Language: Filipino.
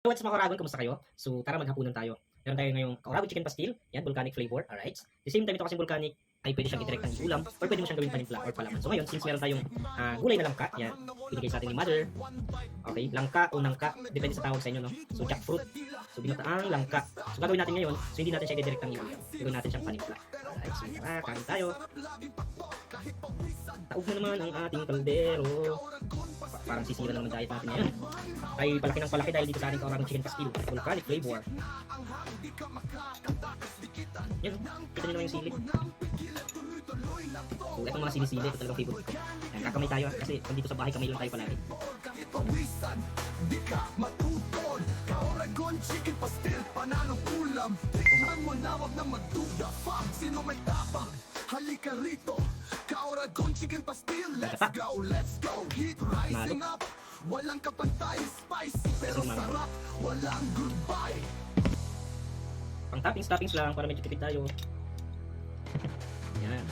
What's mga Oragon, kumusta kayo? So tara maghapunan tayo. Meron tayo ngayong Oragon chicken pastil, yan, volcanic flavor, alright? The same time ito kasi volcanic ay pwede siyang i-direct ng ulam or pwede mo siyang gawing panimpla or palaman. So ngayon, since meron tayong gulay na langka, yan, binigay sa atin ni mother. Okay, langka o nangka, depende sa tawag sa inyo, no? So jackfruit, so binataang langka. So gagawin natin ngayon, so hindi natin siya i-direct ng ulam. Gagawin natin siyang panimpla. Alright, so tara, kain tayo. Taog na naman ang ating kaldero. Parang sisira naman diet natin ngayon. Ay palaki ng palaki dahil dito sa ating Oragon chicken pastil, volcanic flavor. Yan, kita nyo naman yung sili. So itong mga sinisili, ito talagang favorite ko. Yan, kakamay tayo kasi pag dito sa bahay kamay lang tayo palagi. Di ka matutol, Oragon chicken pastil, pananong ulam. Tikman mo na, wag na magduda. Fuck, sino may tapang? Halika rito, Oragon chicken pastil. Let's go, heat rising up. Walang kapantay, spicy pero sarap. Walang goodbye. Pang toppings lang para medyo tipid tayo. Yan.